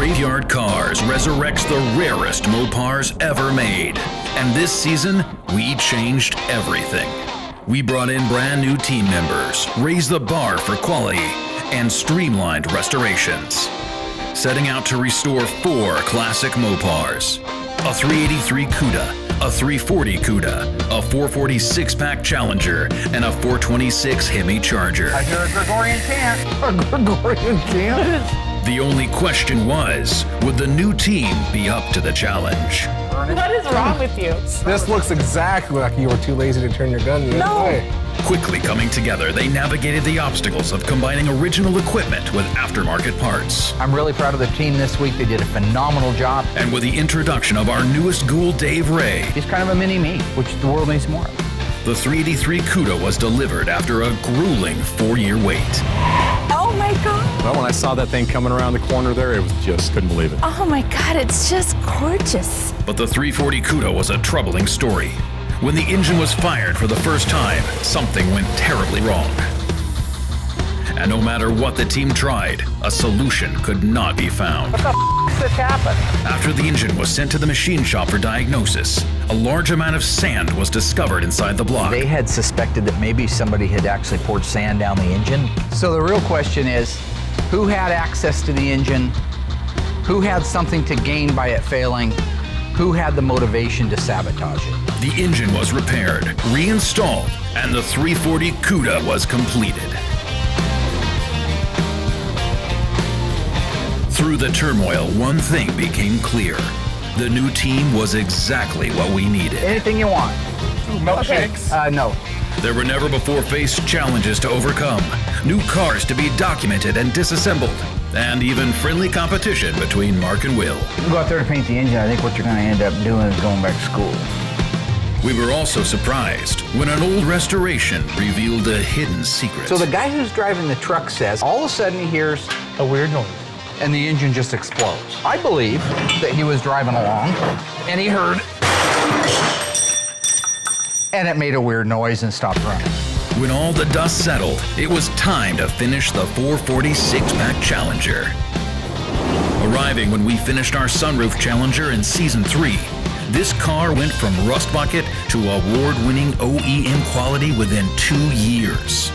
Graveyard Carz resurrects the rarest Mopars ever made. And this season, we changed everything. We brought in brand new team members, raised the bar for quality, and streamlined restorations. Setting out to restore 4 classic Mopars: a 383 Cuda, a 340 Cuda, a 440 6-pack Challenger, and a 426 Hemi Charger. I hear a Gregorian chant. A Gregorian chant? The only question was, would the new team be up to the challenge? What is wrong with you? This looks exactly like you were too lazy to turn your gun the other way. Quickly coming together, they navigated the obstacles of combining original equipment with aftermarket parts. I'm really proud of the team this week. They did a phenomenal job. And with the introduction of our newest ghoul, Dave Ray, He's kind of a mini-me, which the world needs more of. the 383 Cuda was delivered after a grueling 4-year wait. Oh my God. Well, when I saw that thing coming around the corner there, it was just couldn't believe it. Oh my God, it's just gorgeous. But the 340 Cuda was a troubling story. When the engine was fired for the first time, something went terribly wrong. And no matter what the team tried, a solution could not be found. What the f*** this happened? After the engine was sent to the machine shop for diagnosis, a large amount of sand was discovered inside the block. They had suspected that maybe somebody had actually poured sand down the engine. So the real question is, who had access to the engine? Who had something to gain by it failing? Who had the motivation to sabotage it? The engine was repaired, reinstalled, and the 340 Cuda was completed. Through the turmoil, one thing became clear. The new team was exactly what we needed. Anything you want. Milkshakes. No. There were never before faced challenges to overcome, new cars to be documented and disassembled, and even friendly competition between Mark and Will. You go out there to paint the engine, I think what you're gonna end up doing is going back to school. We were also surprised when an old restoration revealed a hidden secret. So the guy who's driving the truck says, all of a sudden he hears a weird noise, and the engine just explodes. I believe that he was driving along, and he heard, and it made a weird noise and stopped running. When all the dust settled, it was time to finish the 440 6-pack Challenger. Arriving when we finished our sunroof Challenger in Season 3, this car went from rust bucket to award-winning OEM quality within 2 years.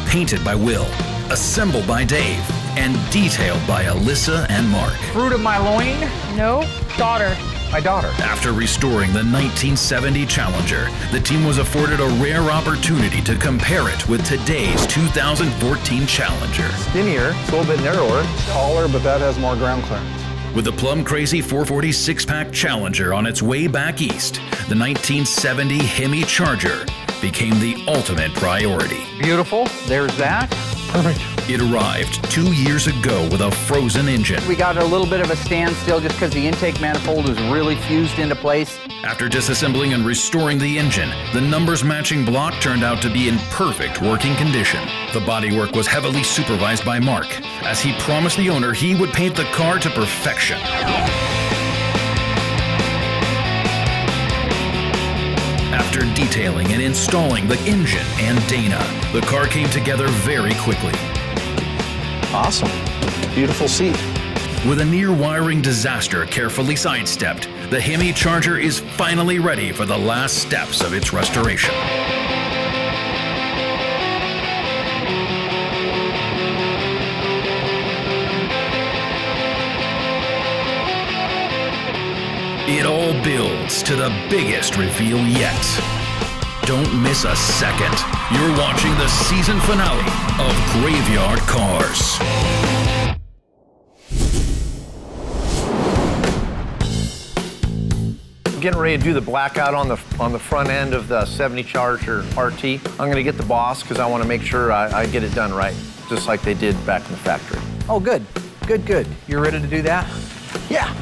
Painted by Will, assembled by Dave, and detailed by Alyssa and Mark. Fruit of my loin, No, daughter. my daughter. After restoring the 1970 Challenger, the team was afforded a rare opportunity to compare it with today's 2014 Challenger. Skinnier, it's a little bit narrower. Taller, but that has more ground clearance. With the plum-crazy 440 6-pack Challenger on its way back east, the 1970 Hemi Charger became the ultimate priority. Beautiful, there's that. Perfect. It arrived 2 years ago with a frozen engine. We got a little bit of a standstill just because the intake manifold was really fused into place. After disassembling and restoring the engine, the numbers-matching block turned out to be in perfect working condition. The bodywork was heavily supervised by Mark, as he promised the owner he would paint the car to perfection. After detailing and installing the engine and Dana, the car came together very quickly. Awesome. Beautiful seat. With a near-wiring disaster carefully sidestepped, the Hemi Charger is finally ready for the last steps of its restoration. It all builds to the biggest reveal yet. Don't miss a second. You're watching the season finale of Graveyard Carz. Getting ready to do the blackout on the front end of the 70 Charger RT. I'm gonna get the boss because I want to make sure I get it done right, just like they did back in the factory. Oh, good, good, good. You're ready to do that? Yeah.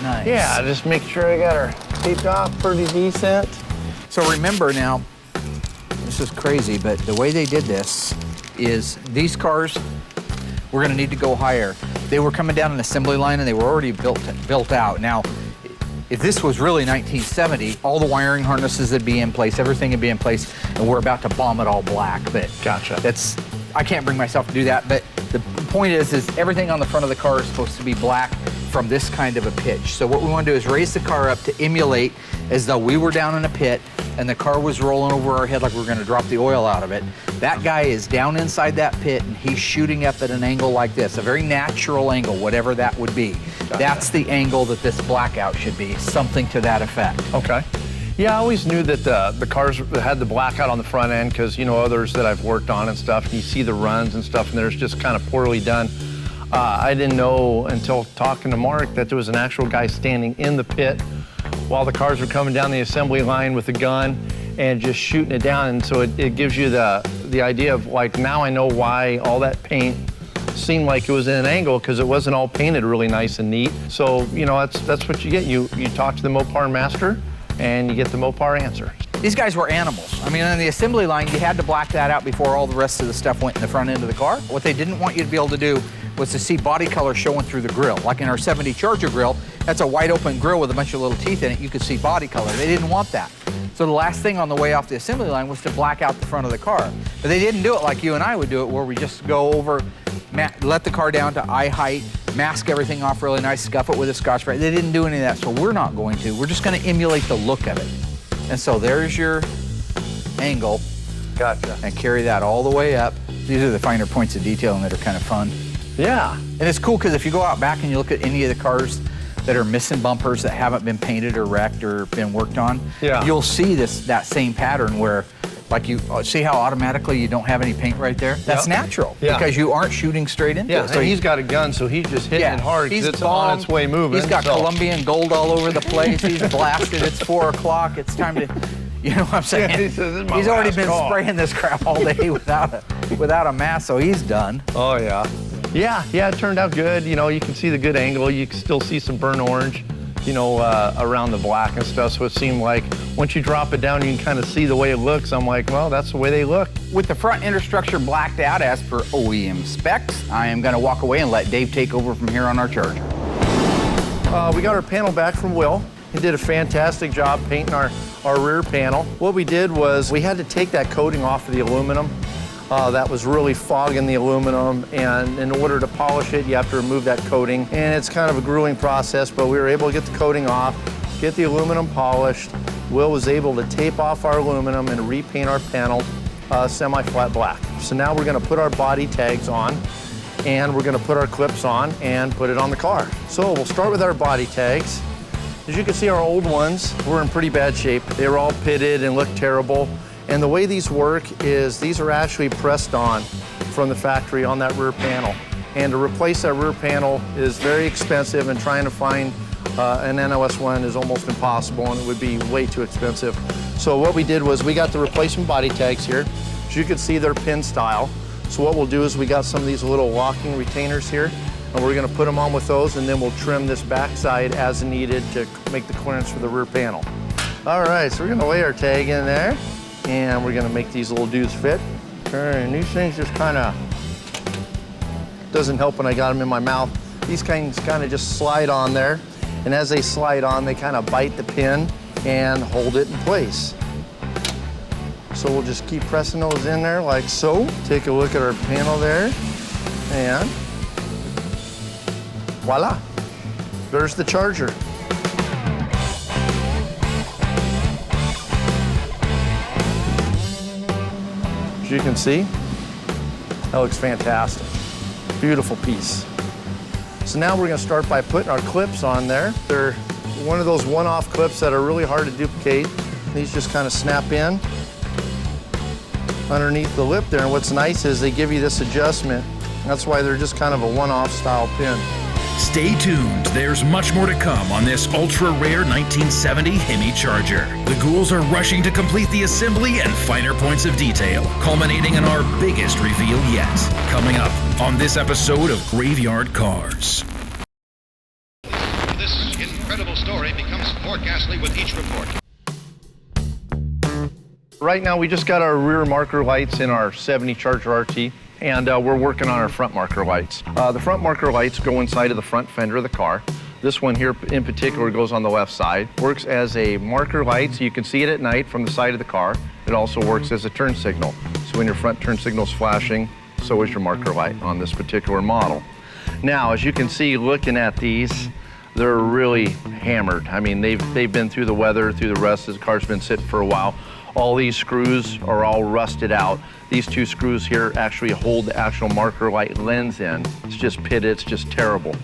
Nice. Yeah, just make sure I got her taped off pretty decent. So remember now, this is crazy, but the way they did this is these cars were gonna need to go higher. They were coming down an assembly line and they were already built out. Now, if this was really 1970, all the wiring harnesses would be in place, everything would be in place, and we're about to bomb it all black. But Gotcha. I can't bring myself to do that, but the point is everything on the front of the car is supposed to be black, from this kind of a pitch. So what we want to do is raise the car up to emulate as though we were down in a pit and the car was rolling over our head like we were going to drop the oil out of it. That guy is down inside that pit and he's shooting up at an angle like this, a very natural angle, whatever that would be. Gotcha. That's the angle that this blackout should be, something to that effect. Okay. Yeah, I always knew that the cars had the blackout on the front end because, you know, others that I've worked on and stuff, and you see the runs and stuff, and they're just kind of poorly done. I didn't know until talking to Mark that there was an actual guy standing in the pit while the cars were coming down the assembly line with a gun and just shooting it down. And so it gives you the idea of, like, now I know why all that paint seemed like it was in an angle, because it wasn't all painted really nice and neat. So, you know, that's what you get. You talk to the Mopar master, and you get the Mopar answer. These guys were animals. I mean, on the assembly line, you had to black that out before all the rest of the stuff went in the front end of the car. What they didn't want you to be able to do was to see body color showing through the grill. Like in our 70 Charger grill, that's a wide open grill with a bunch of little teeth in it. You could see body color. They didn't want that. So the last thing on the way off the assembly line was to black out the front of the car. But they didn't do it like you and I would do it, where we just go over, let the car down to eye height, mask everything off really nice, scuff it with a Scotch-Brite. They didn't do any of that, so we're not going to. We're just going to emulate the look of it. And so there's your angle. Gotcha. And carry that all the way up. These are the finer points of detailing that are kind of fun. Yeah. And it's cool because if you go out back and you look at any of the cars that are missing bumpers that haven't been painted or wrecked or been worked on, yeah, you'll see that same pattern where, like, you see how automatically you don't have any paint right there? That's natural, because you aren't shooting straight into it. So he's got a gun, so he's just hitting it hard because it's on its way moving. He's got Colombian gold all over the place. He's blasted. It's 4 o'clock. It's time to, you know what I'm saying? Yeah, he says, he's already been spraying this crap all day without a mask, so he's done. Oh, yeah. Yeah, it turned out good. You know, you can see the good angle. You can still see some burnt orange, you know, around the black and stuff. So it seemed like once you drop it down, you can kind of see the way it looks. I'm like, well, that's the way they look. With the front interstructure blacked out as per OEM specs, I am going to walk away and let Dave take over from here on our Charger. We got our panel back from Will. He did a fantastic job painting our rear panel. What we did was we had to take that coating off of the aluminum. That was really fogging the aluminum, and in order to polish it, you have to remove that coating. And it's kind of a grueling process, but we were able to get the coating off, get the aluminum polished. Will was able to tape off our aluminum and repaint our panel semi-flat black. So now we're gonna put our body tags on, and we're gonna put our clips on and put it on the car. So we'll start with our body tags. As you can see, our old ones were in pretty bad shape. They were all pitted and looked terrible. And the way these work is these are actually pressed on from the factory on that rear panel. And to replace that rear panel is very expensive, and trying to find an NOS one is almost impossible, and it would be way too expensive. So what we did was we got the replacement body tags here. As you can see, they're pin style. So what we'll do is we got some of these little locking retainers here, and we're gonna put them on with those, and then we'll trim this backside as needed to make the clearance for the rear panel. All right, so we're gonna lay our tag in there, and we're gonna make these little dudes fit. And these things just kinda, doesn't help when I got them in my mouth. These things kinda just slide on there, and as they slide on, they kinda bite the pin and hold it in place. So we'll just keep pressing those in there like so. Take a look at our panel there, and voila, there's the Charger. As you can see, that looks fantastic. Beautiful piece. So now we're gonna start by putting our clips on there. They're one of those one-off clips that are really hard to duplicate. These just kind of snap in underneath the lip there. And what's nice is they give you this adjustment. That's why they're just kind of a one-off style pin. Stay tuned. There's much more to come on this ultra-rare 1970 Hemi Charger. The ghouls are rushing to complete the assembly and finer points of detail, culminating in our biggest reveal yet. Coming up on this episode of Graveyard Carz. This incredible story becomes more ghastly with each report. Right now, we just got our rear marker lights in our 70 Charger RT. And we're working on our front marker lights. The front marker lights go inside of the front fender of the car. This one here in particular goes on the left side. Works as a marker light, so you can see it at night from the side of the car. It also works as a turn signal. So when your front turn signal is flashing, so is your marker light on this particular model. Now, as you can see, looking at these, they're really hammered. I mean, they've been through the weather, through the rust. The car's been sitting for a while. All these screws are all rusted out. These 2 screws here actually hold the actual marker light lens in. It's just pitted, it's just terrible.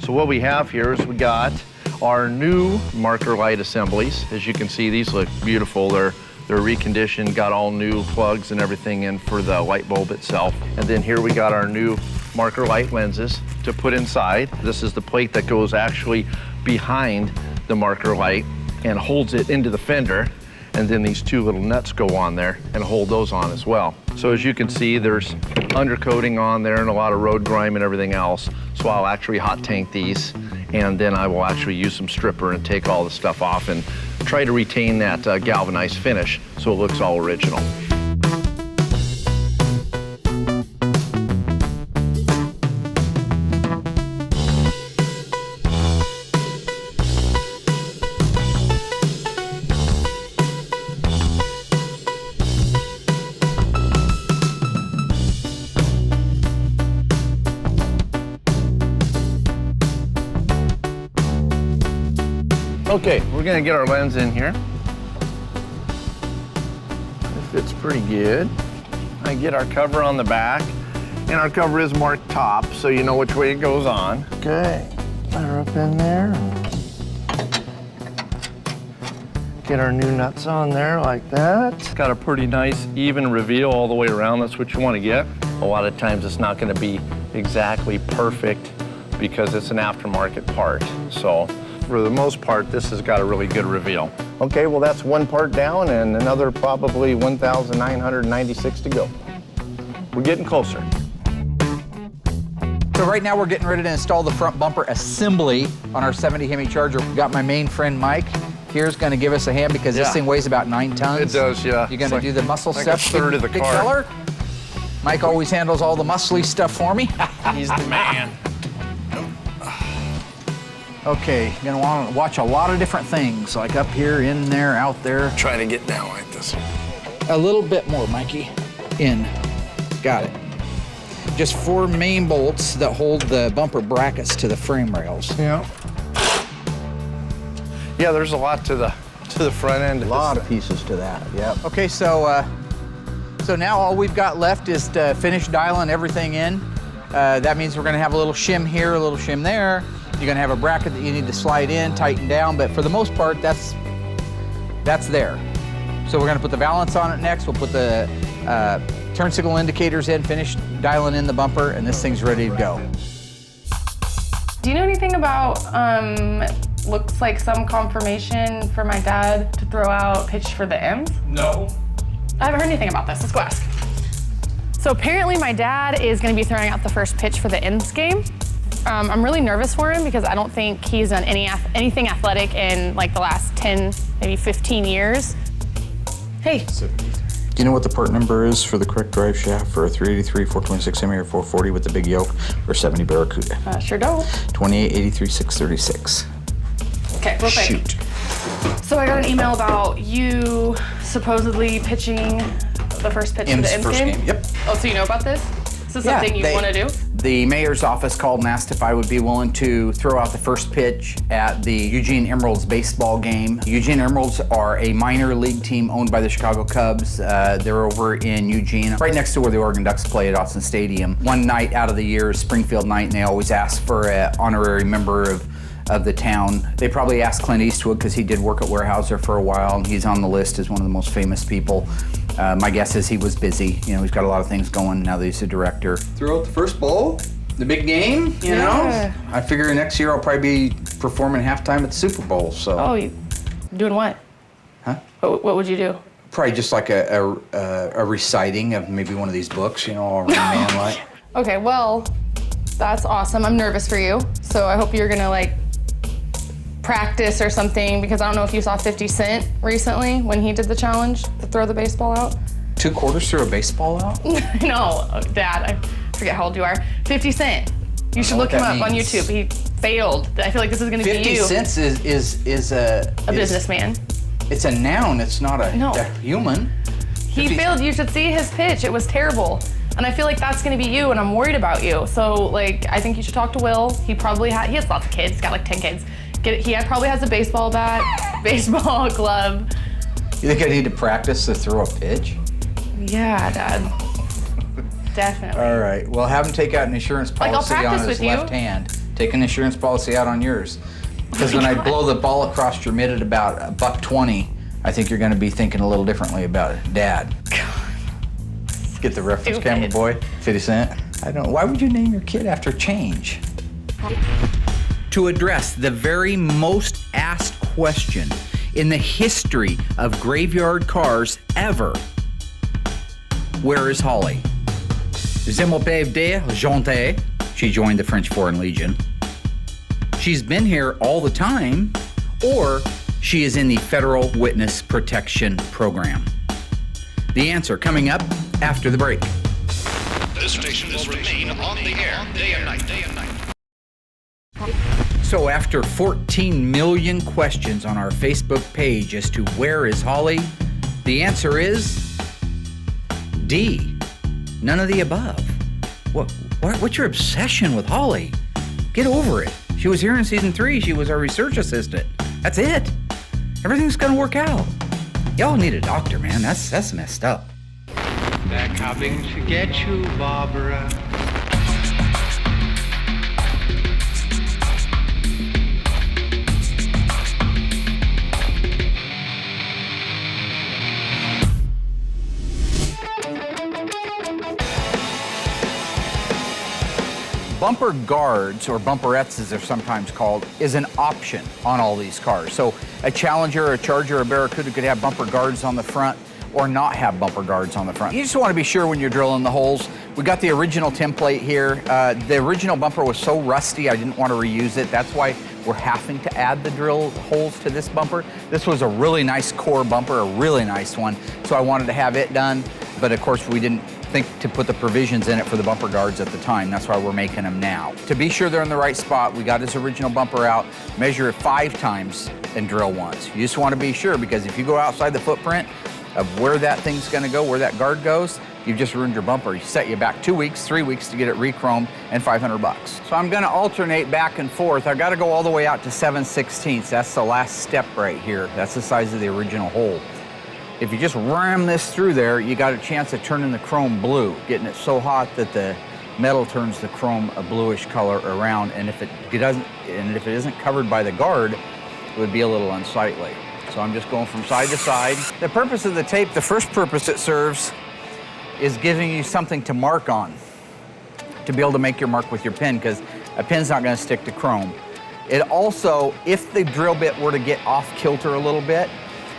So what we have here is we got our new marker light assemblies. As you can see, these look beautiful. They're reconditioned, got all new plugs and everything in for the light bulb itself. And then here we got our new marker light lenses to put inside. This is the plate that goes actually behind the marker light and holds it into the fender. And then these 2 little nuts go on there and hold those on as well. So as you can see, there's undercoating on there and a lot of road grime and everything else. So I'll actually hot tank these, and then I will actually use some stripper and take all the stuff off and try to retain that galvanized finish so it looks all original. Okay, we're gonna get our lens in here. It fits pretty good. I get our cover on the back, and our cover is marked top, so you know which way it goes on. Okay, put her up in there. Get our new nuts on there like that. Got a pretty nice even reveal all the way around. That's what you want to get. A lot of times it's not gonna be exactly perfect because it's an aftermarket part. So for the most part, this has got a really good reveal. Okay, well that's 1 part down and another probably 1,996 to go. We're getting closer. So right now we're getting ready to install the front bumper assembly on our 70 Hemi Charger. We got my main friend Mike here's going to give us a hand because this thing weighs about 9 tons. It does, yeah. You're going to do the muscle like stuff. a third of the big car. Feller. Mike always handles all the muscly stuff for me. He's the man. Okay, you're gonna want to watch a lot of different things, like up here, in there, out there. Try to get down like this. A little bit more, Mikey. In. Got it. Just 4 main bolts that hold the bumper brackets to the frame rails. Yeah. Yeah, there's a lot to the front end. A lot of pieces to that. Yep. Okay, so now all we've got left is to finish dialing everything in. That means we're gonna have a little shim here, a little shim there. You're gonna have a bracket that you need to slide in, tighten down, but for the most part, that's there. So we're gonna put the valance on it next. We'll put the turn signal indicators in, finish dialing in the bumper, and this thing's ready to go. Do you know anything about, looks like some confirmation for my dad to throw out pitch for the M's? No. I haven't heard anything about this. Let's go ask. So apparently my dad is gonna be throwing out the first pitch for the M's game. I'm really nervous for him because I don't think he's done anything athletic in like the last 10, maybe 15 years. Hey. Do you know what the part number is for the correct drive shaft for a 383, 426 Hemi, or 440 with the big yoke, or 70 Barracuda? Sure don't. 2883, 636. Okay, real quick. Shoot. So I got an email about you supposedly pitching the first pitch for the M's first game? Yep. Oh, so you know about this? Is this something you want to do? The mayor's office called and asked if I would be willing to throw out the first pitch at the Eugene Emeralds baseball game. Eugene Emeralds are a minor league team owned by the Chicago Cubs. They're over in Eugene, right next to where the Oregon Ducks play at Autzen Stadium. One night out of the year is Springfield night, and they always ask for an honorary member of the town. They probably asked Clint Eastwood because he did work at Weyerhaeuser for a while, and he's on the list as one of the most famous people. My guess is he was busy. You know, he's got a lot of things going now that he's a director. Throw out the first ball, the big game, you know? I figure next year I'll probably be performing halftime at the Super Bowl, so. Oh, you doing what? Huh? What would you do? Probably just like a reciting of maybe one of these books, you know, all Rain Man like. Okay, well, that's awesome. I'm nervous for you, so I hope you're gonna like practice or something, because I don't know if you saw 50 Cent recently when he did the challenge to throw the baseball out. 2 quarters through a baseball out? No, Dad, I forget how old you are. 50 Cent. You should look him up on YouTube. He failed. I feel like this is gonna be you. 50 cents is a businessman. It's a noun, it's not a human. He failed. You should see his pitch. It was terrible. And I feel like that's gonna be you, and I'm worried about you. So like, I think you should talk to Will. He has lots of kids, he's got like 10 kids. Probably has a baseball bat, baseball glove. You think I need to practice to throw a pitch? Yeah, Dad. Definitely. All right, well, have him take out an insurance I'll policy practice on his with you. left hand. Take an insurance policy out on yours. Because when I blow the ball across your mid at about $1.20, I think you're gonna be thinking a little differently about it. Dad. Get the reference Stupid. camera, boy. 50 Cent. I don't. Why would you name your kid after change? To address the very most asked question in the history of graveyard cars ever, where is Holly? Je m'appelle Jante. She joined the French Foreign Legion. She's been here all the time, or she is in the Federal Witness Protection Program. The answer coming up after the break. This station will remain on the air day and night. So after 14 million questions on our Facebook page as to where is Holly, the answer is D. None of the above. What's your obsession with Holly? Get over it. She was here in season 3. She was our research assistant. That's it. Everything's gonna work out. Y'all need a doctor, man. That's messed up. They're coming to get you, Barbara. Bumper guards, or bumperettes as they're sometimes called, is an option on all these cars. So a Challenger, a Charger, a Barracuda could have bumper guards on the front or not have bumper guards on the front. You just want to be sure when you're drilling the holes. We got the original template here. The original bumper was so rusty, I didn't want to reuse it. That's why we're having to add the drill holes to this bumper. This was a really nice core bumper, a really nice one. So I wanted to have it done, but of course we didn't think to put the provisions in it for the bumper guards at the time. That's why we're making them now. To be sure they're in the right spot, we got his original bumper out, measure it 5 times and drill once. You just want to be sure, because if you go outside the footprint of where that thing's going to go, where that guard goes, you've just ruined your bumper. You set you back 2 weeks, 3 weeks to get it re-chromed, and $500. So I'm going to alternate back and forth. I've got to go all the way out to 7/16. That's the last step right here. That's the size of the original hole. If you just ram this through there, you got a chance of turning the chrome blue, getting it so hot that the metal turns the chrome a bluish color around, and if it isn't covered by the guard, it would be a little unsightly. So I'm just going from side to side. The purpose of the tape, the first purpose it serves, is giving you something to mark on, to be able to make your mark with your pen, because a pen's not going to stick to chrome. It also, if the drill bit were to get off kilter a little bit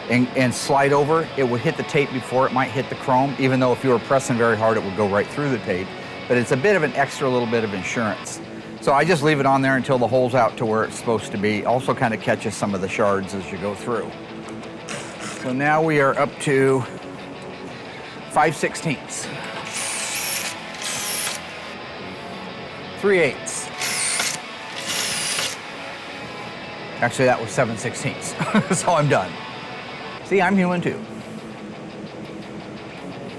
and slide over, it would hit the tape before it might hit the chrome, even though if you were pressing very hard, it would go right through the tape. But it's a bit of an extra little bit of insurance. So I just leave it on there until the hole's out to where it's supposed to be. Also kind of catches some of the shards as you go through. So now we are up to 5/16. 3/8. Actually, that was 7/16. So I'm done. See, I'm human too.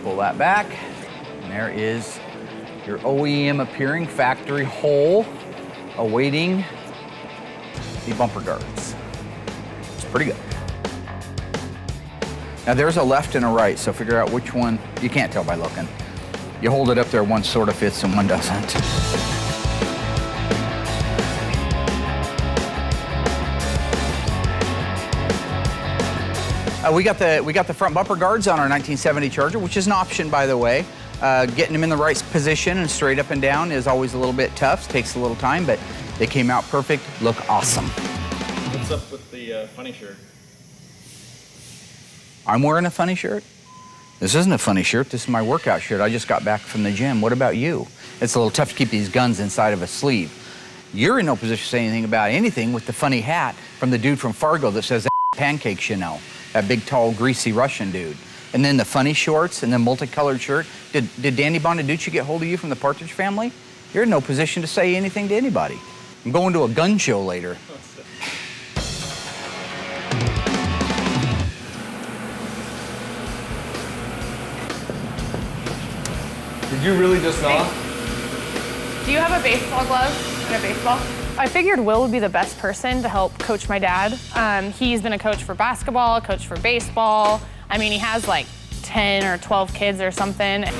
Pull that back, and there is your OEM appearing factory hole awaiting the bumper guards. It's pretty good. Now there's a left and a right, so figure out which one. You can't tell by looking. You hold it up there, one sort of fits and one doesn't. We got the front bumper guards on our 1970 Charger, which is an option, by the way. Getting them in the right position and straight up and down is always a little bit tough. Takes a little time, but they came out perfect. Look awesome. What's up with the funny shirt? I'm wearing a funny shirt? This isn't a funny shirt. This is my workout shirt. I just got back from the gym. What about you? It's a little tough to keep these guns inside of a sleeve. You're in no position to say anything about anything with the funny hat from the dude from Fargo that says pancakes, you know. That big, tall, greasy Russian dude. And then the funny shorts and the multicolored shirt. Did Danny Bonaducci get hold of you from the Partridge Family? You're in no position to say anything to anybody. I'm going to a gun show later. Did You really just not? Do you have a baseball glove and a baseball? I figured Will would be the best person to help coach my dad. He's been a coach for basketball, a coach for baseball. I mean, he has like 10 or 12 kids or something. So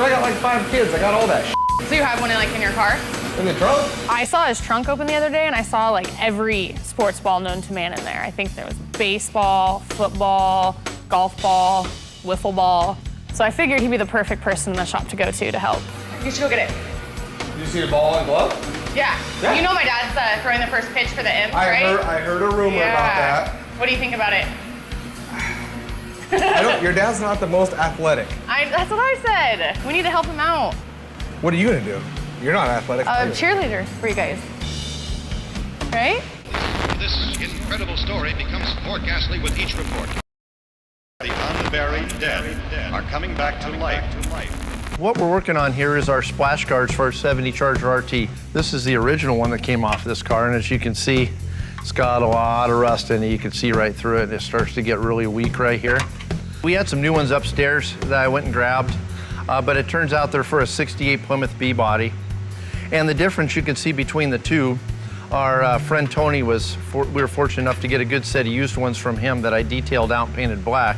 I got like 5 kids. I got all that So you have one in your car? in the trunk. I saw his trunk open the other day and I saw like every sports ball known to man in there. I think there was baseball, football, golf ball, wiffle ball. So I figured he'd be the perfect person in the shop to go to help. You should go get it. Did you see your ball and glove? Yeah. You know my dad's throwing the first pitch for the Imps, right? I heard a rumor about that. What do you think about it? Your dad's not the most athletic. That's what I said. We need to help him out. What are you gonna do? You're not athletic. Cheerleader for you guys. Right? This incredible story becomes more ghastly with each report. The unburied dead are coming back to life. What we're working on here is our splash guards for our 70 Charger RT. This is the original one that came off this car, and as you can see, it's got a lot of rust in it. You can see right through it. It starts to get really weak right here. We had some new ones upstairs that I went and grabbed, but it turns out they're for a 68 Plymouth B body. And the difference you can see between the two, our friend Tony we were fortunate enough to get a good set of used ones from him that I detailed out and painted black.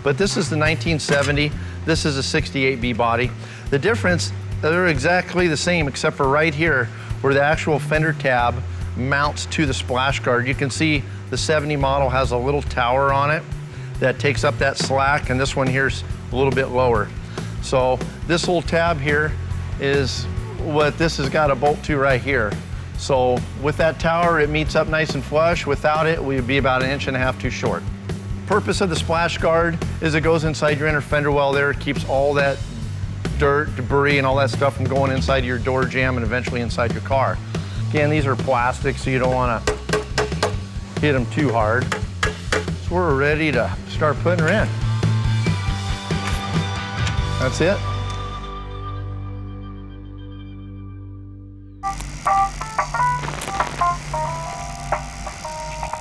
But this is the 1970, this is a 68 B body. The difference, they're exactly the same except for right here where the actual fender tab mounts to the splash guard. You can see the 70 model has a little tower on it that takes up that slack, and this one here's a little bit lower. So this little tab here is what this has got a bolt to right here. So with that tower, it meets up nice and flush. Without it, we'd be about 1.5 inches too short. Purpose of the splash guard is it goes inside your inner fender well there, keeps all that dirt, debris, and all that stuff from going inside your door jamb and eventually inside your car. Again, these are plastic, so you don't want to hit them too hard. So we're ready to start putting her in. That's it.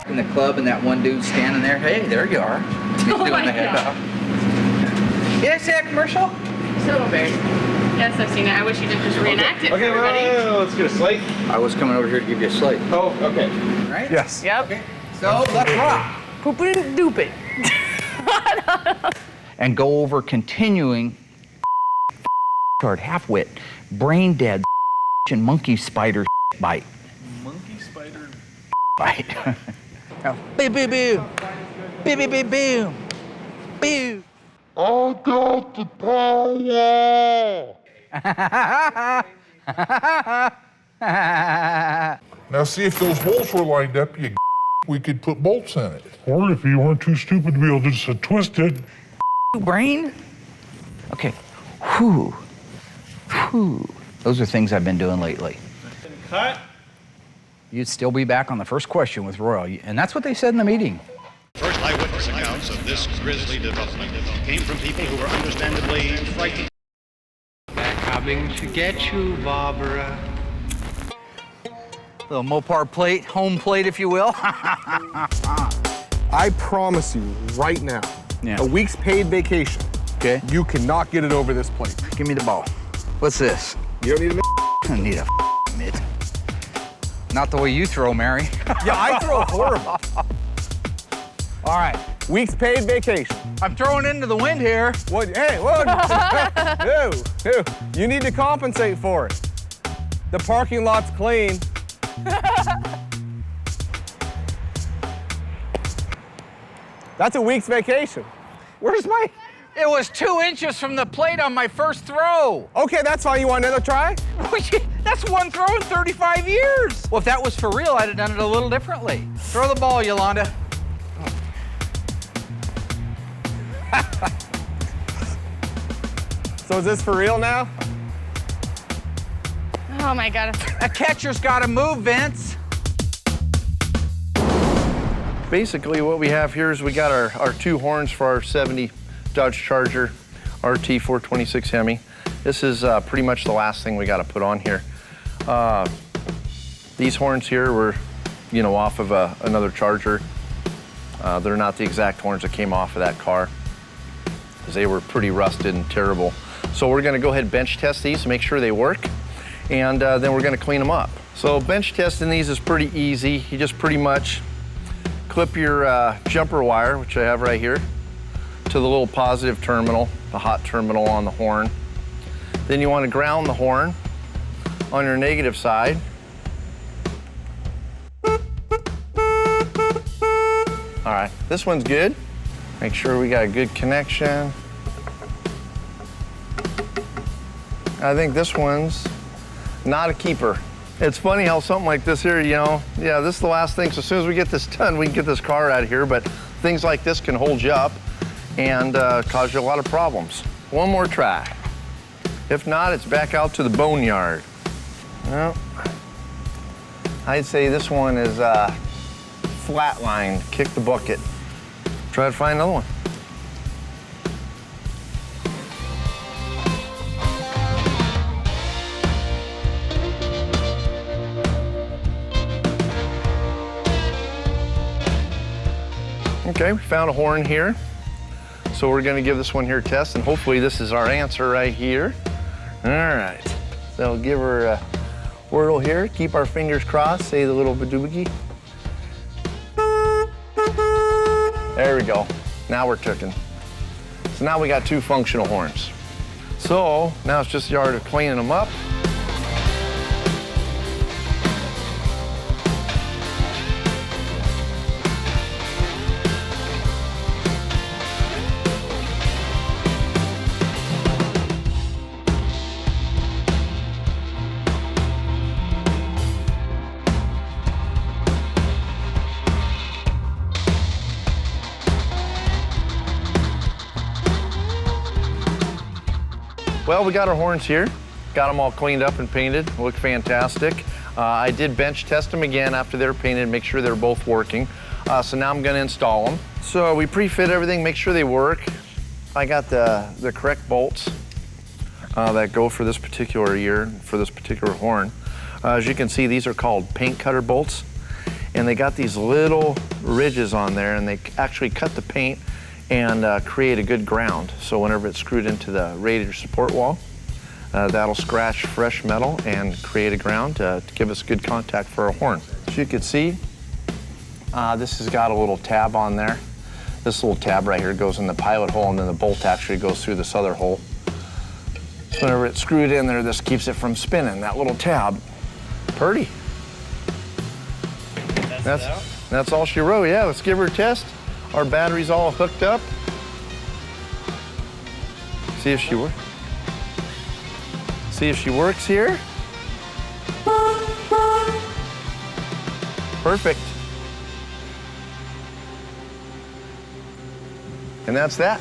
In the club and that one dude standing there, hey, there you are. He's doing the head off. Did I see that commercial? Silverberry. Yes, I've seen it. I wish you didn't just reenact it for everybody. Let's get a slate. I was coming over here to give you a slate. Oh, okay. Right? Yes. Yep. Okay. So let's rock. Poop it and doop it. And go over continuing guard, half-wit, brain dead, and monkey spider bite. Monkey spider Bite. Boo, boo, boo. Boo, boo, boo, boo. Boo. I got the power. Now see, if those holes were lined up, we could put bolts in it. Or if you weren't too stupid to be able to just twist it. Brain? Okay. Whew. Whew. Those are things I've been doing lately. cut. You'd still be back on the first question with Royal, and that's what they said in the meeting. First eyewitness accounts of this grisly development came from people who were understandably frightened. They're coming to get you, Barbara. Little Mopar plate, home plate, if you will. I promise you right now, Yeah. a week's paid vacation, Okay. you cannot get it over this plate. Give me the ball. What's this? You don't need a mitt. I need a mitt. Not the way you throw, Mary. Yeah, I throw horrible. All right, week's paid vacation. I'm throwing into the wind here. What? Hey, whoa! No. You need to compensate for it. The parking lot's clean. That's a week's vacation. Where's my? It was 2 inches from the plate on my first throw. Okay, that's fine. You want another try? That's one throw in 35 years. Well, if that was for real, I'd have done it a little differently. Throw the ball, Yolanda. So is this for real now? Oh my God. A catcher's got to move, Vince. Basically what we have here is we got our two horns for our 70 Dodge Charger RT 426 Hemi. This is pretty much the last thing we got to put on here. These horns here were, off of another Charger. They're not the exact horns that came off of that car, because they were pretty rusted and terrible. So we're gonna go ahead and bench test these to make sure they work, and then we're gonna clean them up. So bench testing these is pretty easy. You just pretty much clip your jumper wire, which I have right here, to the little positive terminal, the hot terminal on the horn. Then you want to ground the horn on your negative side. All right, this one's good. Make sure we got a good connection. I think this one's not a keeper. It's funny how something like this here, you know, yeah, this is the last thing. So as soon as we get this done, we can get this car out of here, but things like this can hold you up and cause you a lot of problems. One more try. If not, it's back out to the boneyard. Well, I'd say this one is flatlined, kick the bucket. Try to find another one. Okay, we found a horn here. So we're gonna give this one here a test, and hopefully this is our answer right here. All right, so we'll give her a whirl here. Keep our fingers crossed, say the little badoogie. There we go, now we're cooking. So now we got 2 functional horns. So now it's just the art of cleaning them up. Well, we got our horns here. Got them all cleaned up and painted. Look fantastic. I did bench test them again after they're painted, make sure they're both working. So now I'm gonna install them. So we pre-fit everything, make sure they work. I got the correct bolts that go for this particular year, for this particular horn. As you can see, these are called paint cutter bolts. And they got these little ridges on there, and they actually cut the paint and create a good ground. So whenever it's screwed into the radiator support wall, that'll scratch fresh metal and create a ground to give us good contact for our horn. As you can see, this has got a little tab on there. This little tab right here goes in the pilot hole, and then the bolt actually goes through this other hole. So whenever it's screwed in there, this keeps it from spinning, that little tab. Pretty. That's all she wrote. Yeah, let's give her a test. Our battery's all hooked up. See if she works. See if she works here. Perfect. And that's that.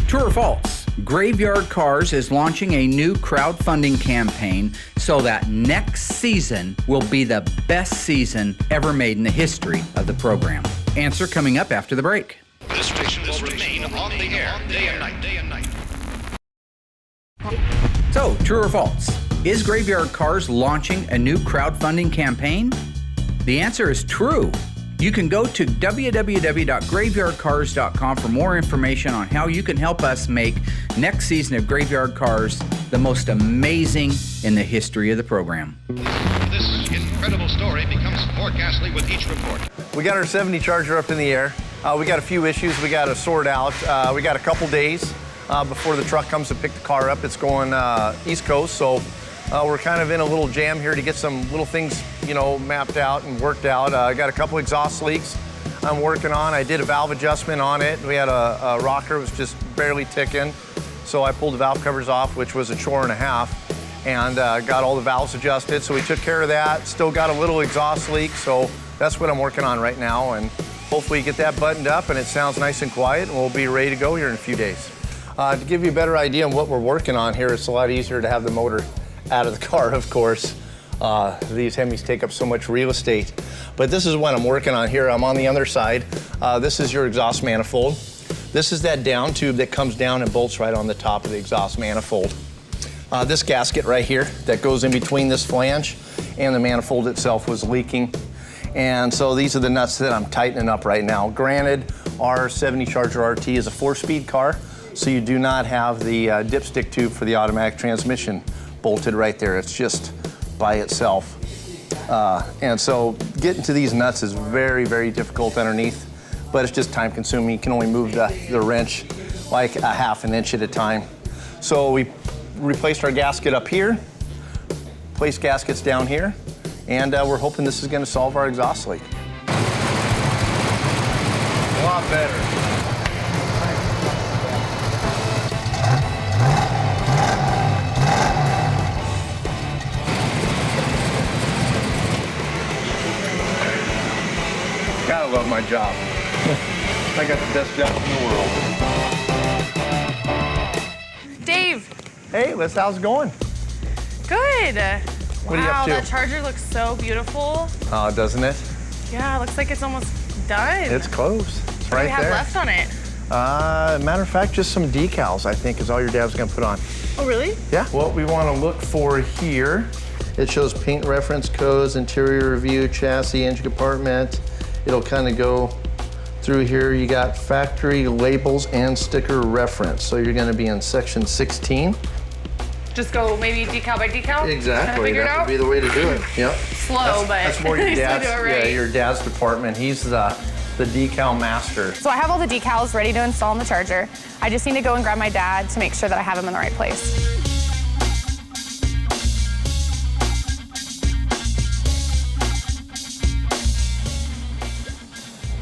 True or false? Graveyard Carz is launching a new crowdfunding campaign so that next season will be the best season ever made in the history of the program. Answer coming up after the break. This station will remain on the air day and night. So, true or false? Is Graveyard Carz launching a new crowdfunding campaign? The answer is true. You can go to www.graveyardcarz.com for more information on how you can help us make next season of Graveyard Carz the most amazing in the history of the program. This incredible story becomes more ghastly with each report. We got our 70 Charger up in the air. We got a few issues we got to sort out. We got a couple days before the truck comes to pick the car up. It's going East Coast, so we're kind of in a little jam here to get some little things, you know, mapped out and worked out. I got a couple exhaust leaks I'm working on. I did a valve adjustment on it. We had a rocker that was just barely ticking, so I pulled the valve covers off, which was a chore and a half, and got all the valves adjusted. So we took care of that. Still got a little exhaust leak, so that's what I'm working on right now, and hopefully get that buttoned up and it sounds nice and quiet, and we'll be ready to go here in a few days. To give you a better idea on what we're working on here, it's a lot easier to have the motor out of the car, of course. These Hemis take up so much real estate. But this is what I'm working on here. I'm on the other side. This is your exhaust manifold. This is that down tube that comes down and bolts right on the top of the exhaust manifold. This gasket right here that goes in between this flange and the manifold itself was leaking. And so these are the nuts that I'm tightening up right now. Granted, our 70 Charger RT is a 4-speed car, So you do not have the dipstick tube for the automatic transmission bolted right there. It's just by itself. And so getting to these nuts is very, very difficult underneath, but it's just time consuming. You can only move the wrench like a half an inch at a time. So we replaced our gasket up here, placed gaskets down here, and we're hoping this is going to solve our exhaust leak. A lot better. Gotta love my job. I got the best job in the world. Dave. Hey, Liz, how's it going? Good. What are you up to? Wow, that Charger looks so beautiful. Oh, doesn't it? Yeah, it looks like it's almost done. It's close. It's What right do we have there. left on it? Matter of fact, just some decals, I think, is all your dad's gonna put on. Oh, really? Yeah. What we want to look for here, it shows paint reference codes, interior review, chassis, engine compartment. It'll kind of go through here. You got factory labels and sticker reference. So you're going to be in section 16. Just go maybe decal by decal? Exactly. Figure it That out? would be the way to do it. Yep. Slow, but That's more your I still dad's. do it right. Yeah, your dad's department. He's the decal master. So I have all the decals ready to install on the Charger. I just need to go and grab my dad to make sure that I have them in the right place.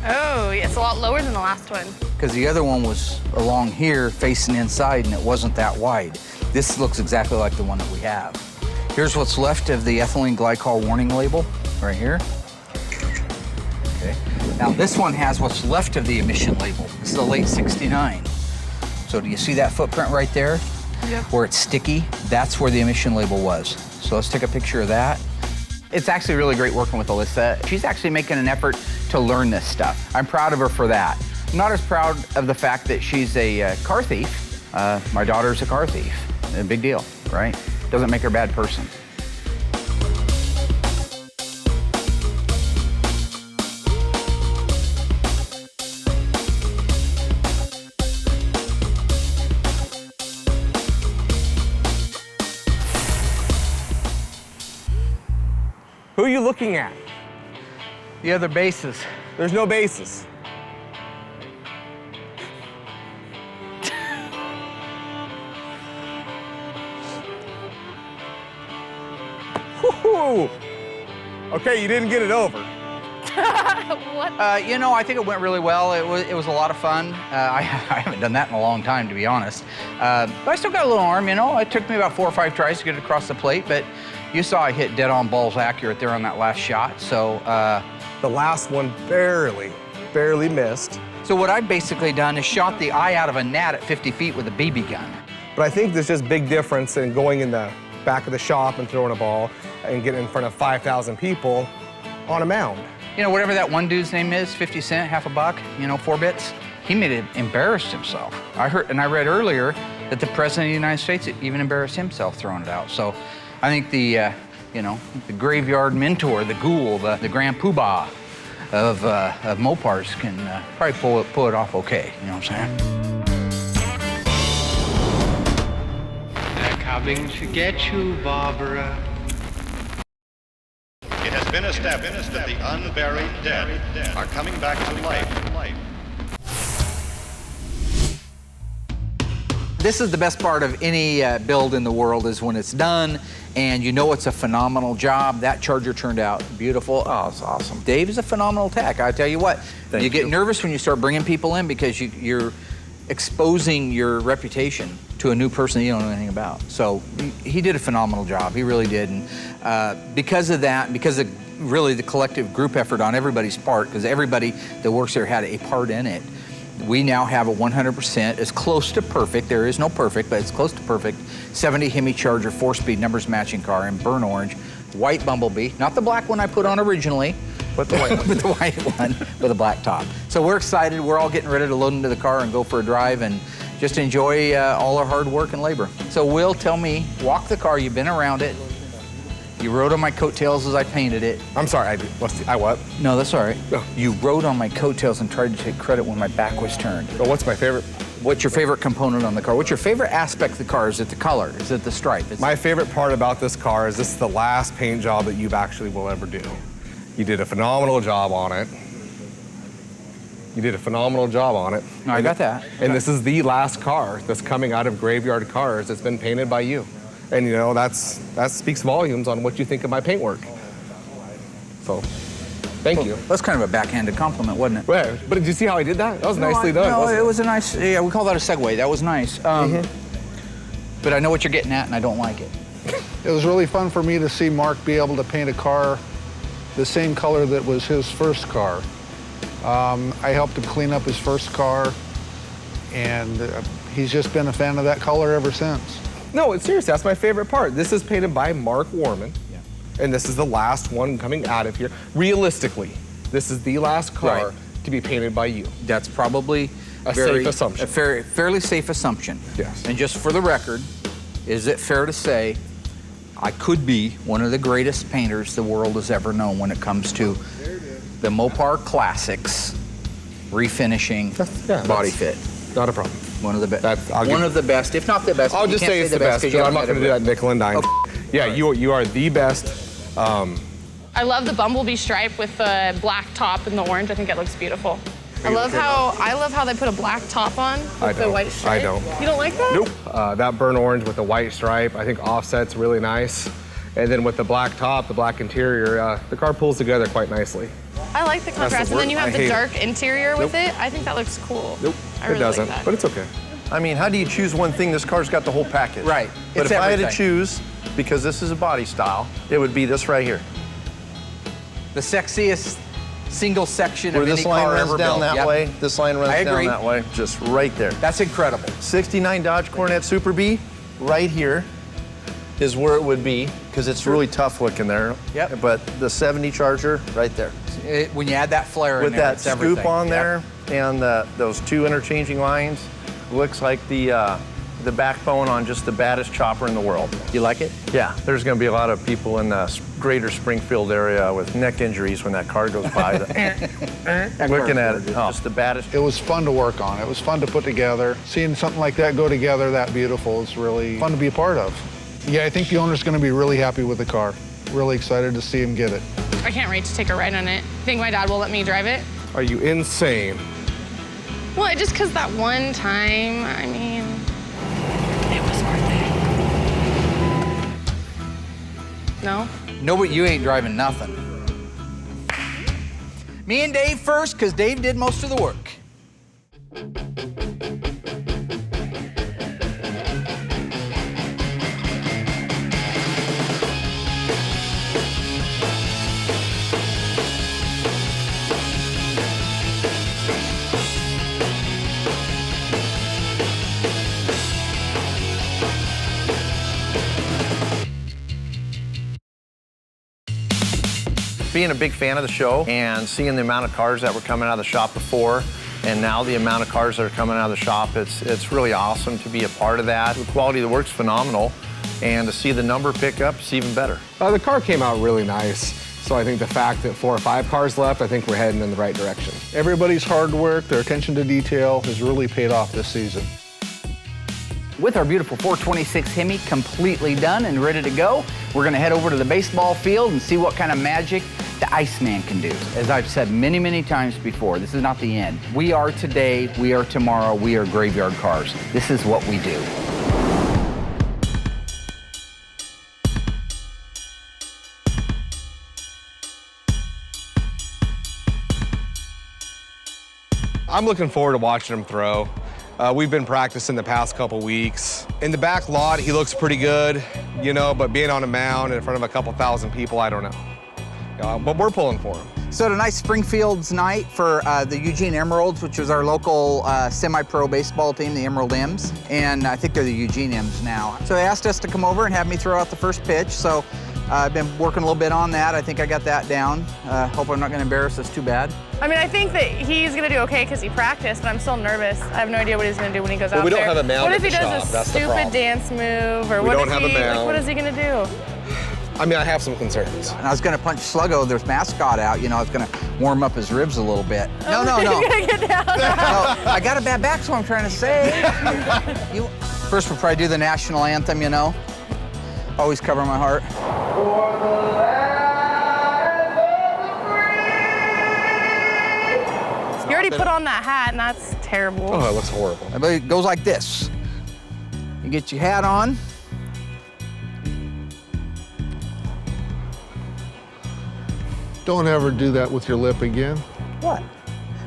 Oh, it's a lot lower than the last one. Because the other one was along here facing inside and it wasn't that wide. This looks exactly like the one that we have. Here's what's left of the ethylene glycol warning label right here. Okay. Now this one has what's left of the emission label. This is a late 69. So do you see that footprint right there? Yep. Where it's sticky? That's where the emission label was. So let's take a picture of that. It's actually really great working with Alyssa. She's actually making an effort to learn this stuff. I'm proud of her for that. I'm not as proud of the fact that she's a car thief. My daughter's a car thief. A big deal, right? Doesn't make her a bad person. Who are you looking at? The other bases. There's no basis. Woo-hoo. Okay, you didn't get it over. What? You know, I think it went really well. It was a lot of fun. I haven't done that in a long time, to be honest. But I still got a little arm, you know. It took me about 4 or 5 tries to get it across the plate, but you saw I hit dead on balls accurate there on that last shot. So The last one barely missed. so what I've basically done is shot the eye out of a gnat at 50 feet with a BB gun. But I think there's just big difference in going in the back of the shop and throwing a ball and getting in front of 5,000 people on a mound. You know, whatever that one dude's name is, 50 cent, half a buck, you know, 4 bits, he made it embarrassed himself. I heard, and I read earlier that the President of the United States even embarrassed himself throwing it out. So I think the, you know, the graveyard mentor, the ghoul, the grand poobah of Mopars can probably pull it off okay, you know what I'm saying? They're coming to get you, Barbara. It has been established that the unburied dead are coming back to life. This is the best part of any build in the world is when it's done and you know it's a phenomenal job. That Charger turned out beautiful. Oh, it's awesome. Dave is a phenomenal tech. I tell you what, you get nervous when you start bringing people in because you're exposing your reputation to a new person that you don't know anything about. So he did a phenomenal job. He really did. And because of that, because of really the collective group effort on everybody's part, because everybody that works there had a part in it, we now have a 100%, as close to perfect, there is no perfect, but it's close to perfect, 70 Hemi Charger 4-speed numbers matching car in burnt orange, white Bumblebee, not the black one I put on originally, but the white one, but the white one with a black top. So we're excited. We're all getting ready to load into the car and go for a drive and just enjoy all our hard work and labor. So Will, tell me, walk the car. You've been around it. You rode on my coattails as I painted it. I'm sorry, I what? No, that's all right. Oh. You rode on my coattails and tried to take credit when my back was turned. Well, what's my favorite? What's your favorite component on the car? What's your favorite aspect of the car? Is it the color? Is it the stripe? My favorite part about this car is this is the last paint job that you've actually will ever do. You did a phenomenal job on it. You did a phenomenal job on it. No, I got that. And this is the last car that's coming out of Graveyard Cars that's been painted by you. And you know, that speaks volumes on what you think of my paintwork. So, thank you. That's kind of a backhanded compliment, wasn't it? Well, but did you see how I did that? That was nicely done. No, wasn't it was a nice, yeah, we call that a segue. That was nice. But I know what you're getting at, and I don't like it. It was really fun for me to see Mark be able to paint a car the same color that was his first car. I helped him clean up his first car, and he's just been a fan of that color ever since. No, it's serious. That's my favorite part. This is painted by Mark Warman, and this is the last one coming out of here. Realistically, this is the last car to be painted by you. That's probably a safe assumption. A fairly safe assumption. Yes. And just for the record, is it fair to say I could be one of the greatest painters the world has ever known when it comes to the Mopar Classics refinishing body fit? Not a problem. One of the best. One of the best, if not the best. I'll just say it's the best. I'm not going to do that nickel and dime. Okay. Yeah, you are the best. I love the bumblebee stripe with the black top and the orange. I think it looks beautiful. I love how they put a black top on with the white stripe. I don't. You don't like that? Nope. That burnt orange with the white stripe, I think offset's really nice. And then with the black top, the black interior, the car pulls together quite nicely. I like the contrast, and then you have the dark it. interior with it. I think that looks cool. Nope, I really it doesn't, like that. but it's okay. I mean, how do you choose one thing? This car's got the whole package. Right. But It's if I had to everything. choose, because this is a body style, it would be this right here. The sexiest single section Where of any this line car runs ever down built. that way, this line runs I down agree. that way, just right there. That's incredible. 69 Dodge Coronet Super B, right here, is where it would be, because it's really tough looking there. Yep. But the 70 Charger, right there. When you add that flare in With there, that it's scoop everything. on Yep. there, and those two interchanging lines, looks like the backbone on just the baddest chopper in the world. You like it? Yeah, there's going to be a lot of people in the greater Springfield area with neck injuries when that car goes by. Looking at it, just the baddest. It was fun to work on. It was fun to put together. Seeing something like that go together that beautiful is really fun to be a part of. Yeah, I think the owner's going to be really happy with the car. Really excited to see him get it. I can't wait to take a ride on it. Think my dad will let me drive it? Are you insane? Well, just because that one time, I mean, it was worth it. No? No, but you ain't driving nothing. Me and Dave first, because Dave did most of the work. Being a big fan of the show and seeing the amount of cars that were coming out of the shop before, and now the amount of cars that are coming out of the shop, it's really awesome to be a part of that. The quality of the work's phenomenal, and to see the number pick up, it's even better. The car came out really nice. So I think the fact that 4 or 5 cars left, I think we're heading in the right direction. Everybody's hard work, their attention to detail has really paid off this season. With our beautiful 426 Hemi completely done and ready to go, we're gonna head over to the baseball field and see what kind of magic the Iceman can do. As I've said many, many times before, this is not the end. We are today, we are tomorrow, we are Graveyard Cars. This is what we do. I'm looking forward to watching him throw. We've been practicing the past couple weeks. In the back lot, he looks pretty good, you know, but being on a mound in front of a couple thousand people, I don't know. But we're pulling for him. So tonight's Springfield's night for the Eugene Emeralds, which was our local semi-pro baseball team, the Emerald M's, and I think they're the Eugene M's now. So they asked us to come over and have me throw out the first pitch, so I've been working a little bit on that. I think I got that down. Hope I'm not gonna embarrass us too bad. I mean, I think that he's gonna do okay because he practiced, but I'm still nervous. I have no idea what he's gonna do when he goes out we don't there. have a mound What at if he the does shop? a That's the stupid problem. dance move, or We what don't if have a he, like, mound. what is he gonna do? I mean, I have some concerns. And I was gonna punch Sluggo, their mascot, out. You know, I was gonna warm up his ribs a little bit. No. You're gonna get down. No, I got a bad back, so I'm trying to say. First, we'll probably do the national anthem, you know. Always cover my heart. You already put on that hat, and that's terrible. Oh, it looks horrible. It goes like this. You get your hat on. Don't ever do that with your lip again. What?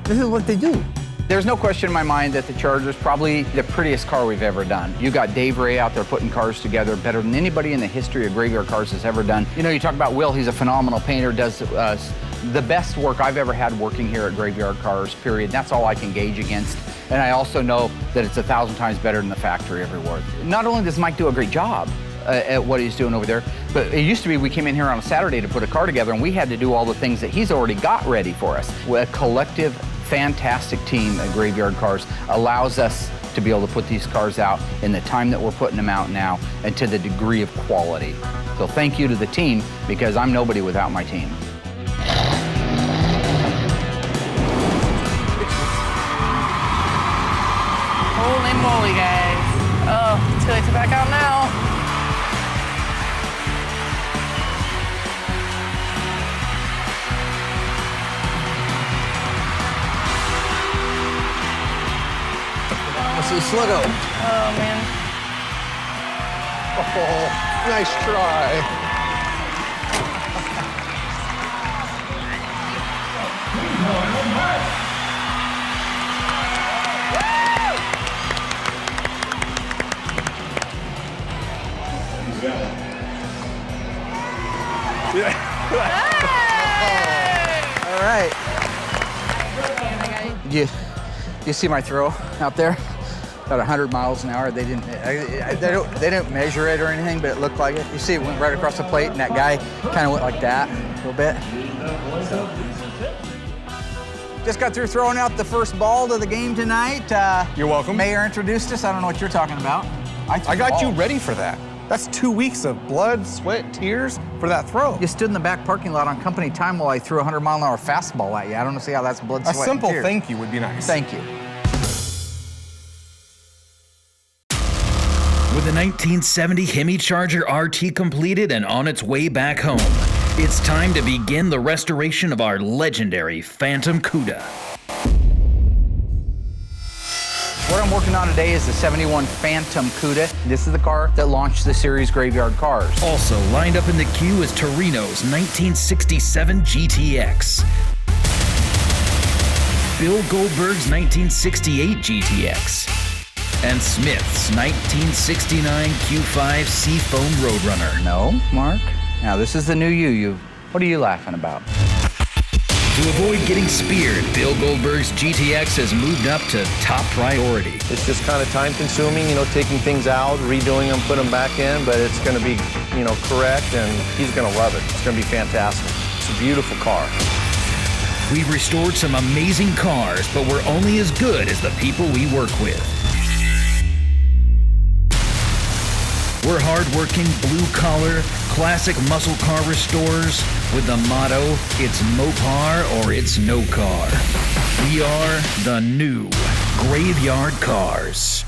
This is what they do. There's no question in my mind that the Charger's probably the prettiest car we've ever done. You got Dave Ray out there putting cars together better than anybody in the history of Graveyard Cars has ever done. You know, you talk about Will, he's a phenomenal painter, does the best work I've ever had working here at Graveyard Cars, period. That's all I can gauge against. And I also know that it's 1,000 times better than the factory everywhere. Not only does Mike do a great job at what he's doing over there, but it used to be we came in here on a Saturday to put a car together and we had to do all the things that he's already got ready for us. A collective, fantastic team at Graveyard Cars allows us to be able to put these cars out in the time that we're putting them out now and to the degree of quality. So thank you to the team, because I'm nobody without my team. Holy moly, guys. Oh, too late to back out now. Let's see Sluggo. Oh, man. Oh, nice try. All right. You see my throw out there? About 100 miles an hour. They didn't measure it or anything, but it looked like it. You see, it went right across the plate, and that guy kind of went like that a little bit. So. Just got through throwing out the first ball to the game tonight. You're welcome. Mayor introduced us. I don't know what you're talking about. I got you ready for that. That's 2 weeks of blood, sweat, tears for that throw. You stood in the back parking lot on company time while I threw a 100-mile-an-hour fastball at you. I don't see how that's blood, sweat, A simple and tears. thank you would be nice. Thank you. With the 1970 Hemi Charger RT completed and on its way back home, it's time to begin the restoration of our legendary Phantom Cuda. What I'm working on today is the 71 Phantom Cuda. This is the car that launched the series Graveyard Cars. Also lined up in the queue is Torino's 1967 GTX, Bill Goldberg's 1968 GTX, and Smith's 1969 Q5 Seafoam Roadrunner. No, Mark. Now this is the new you. What are you laughing about? To avoid getting speared, Bill Goldberg's GTX has moved up to top priority. It's just kind of time consuming, you know, taking things out, redoing them, putting them back in, but it's going to be, you know, correct, and he's going to love it. It's going to be fantastic. It's a beautiful car. We've restored some amazing cars, but we're only as good as the people we work with. We're hard-working, blue-collar, classic muscle car restorers with the motto, it's Mopar or it's no car. We are the new Graveyard Cars.